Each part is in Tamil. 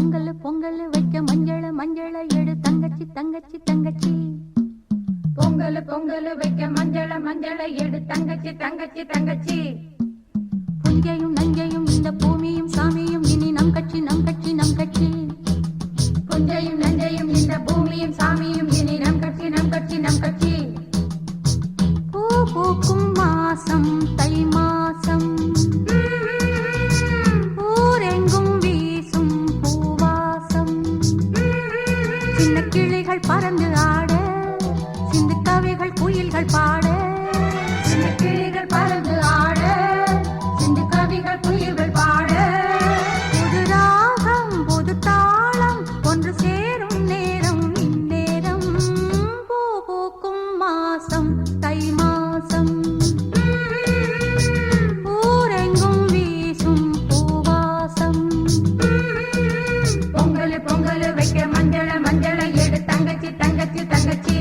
பொங்கல் பொங்கல் வைக்க மஞ்சள மஞ்சள எடு தங்கச்சி தங்கச்சி தங்கச்சி. பொங்கல் பொங்கல் வைக்க மஞ்சள மஞ்சள எடு தங்கச்சி தங்கச்சி தங்கச்சி. புஞ்சையும் நஞ்சையும் இந்த பூமியும் சாமியும் இனி நம் கட்சி நம் கட்சி நம் கட்சி. புஞ்சையும் நஞ்சையும் இந்த பூமியும் சாமியும் இனி நம் கட்சி நம் கட்சி நம் கட்சி. பூ பூக்கும் மாசம் தை மாசம், ஊரெங்கும் வீசும் பூவாசம். சின்ன கிளிகள் பறந்து ஆட, சிந்து கவிகள் குயில்கள் பாட. சின்ன கிளிகள் பறந்து ஆட, சிந்து கவிகள் குயில்கள் பாட. புது ராகம் புது தாளம் ஒன்று சேரும் நேரம் இந்நேரம். பூ பூக்கும் மாசம் தை மாசம், ஊரெங்கும் வீசும் பூவாசம். பொங்கல் பொங்கல் வைக்க மஞ்சள மஞ்சள எடு தங்கச்சி தங்கச்சி தங்கச்சி.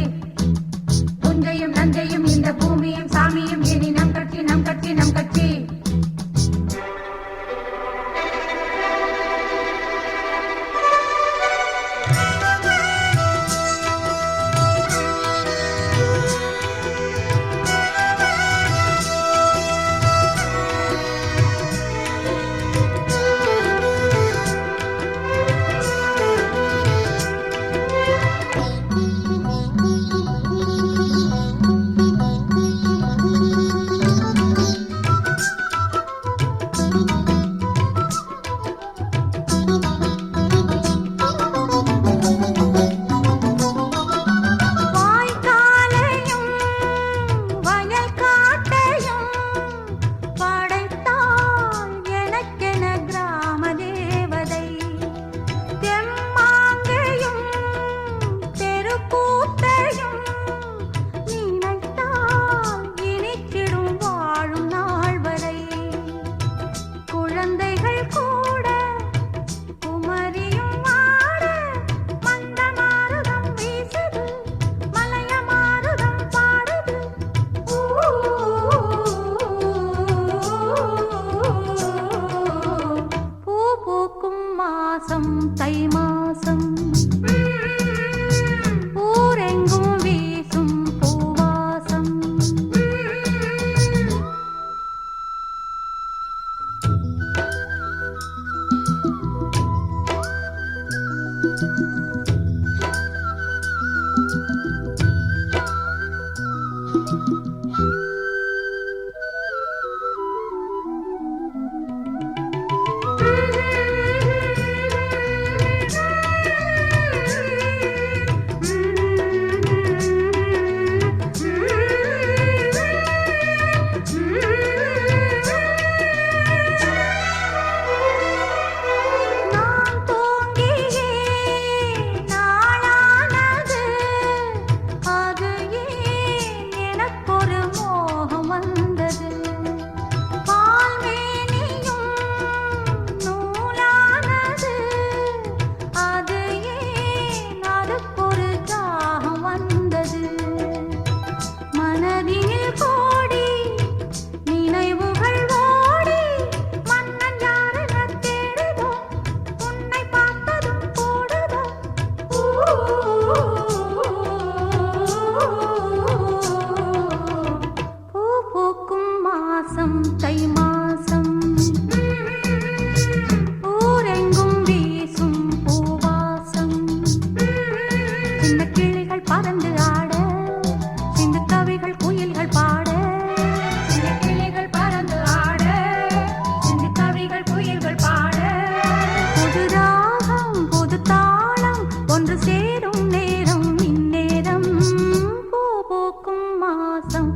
புஞ்சையும் நஞ்சையும் இந்த பூமியும் சாமியும் இனி நம் கட்சி நம் கட்சி நம் கட்சி. வாய்க்காலையும் வயல் காட்டையும் படைத்தாள் எனக்கென கிராம தேவதை. தெம்மாங்கையும் தெருக்கூத்தையும் நினைத்தால் இனிக்கிடும் வாழும் நாள் வரை. குழந்தைகள் கூட குமரியும் ஆட, மந்த மாருதம் வீசுது, மலைய மாருதம் பாடுது. பூ பூக்கும் மாசம் தை மாசம், ஊரெங்கும் வீசும் பூவாசம். நான் தூங்கியே நாளானது, அது ஏன் எனக்கொரு மோகம் வந்தது. பால்மேனியும் நூலானது, அது ஏன் அதுக்கொரு தாகம் வந்தது. மனதில் கோடி நினைவுகள் ஓடி, மன்னன் யாரென தேடுதோ, உன்னை பார்த்ததும் கூடுதோ. பூ பூக்கும் மாசம் தை மாசம், ஊரெங்கும் வீசும் பூவாசம். சின்ன கிளிகள் பறந்து ஆட, சிந்து கவிகள் குயில்கள் பாட. சின்ன கிளிகள் பறந்து ஆட, சிந்து கவிகள் குயில்கள் பாட. புது ராகம் புது தாளம் ஒன்று சேரும் நேரம் இந்நேரம். பூ பூக்கும் மாசம்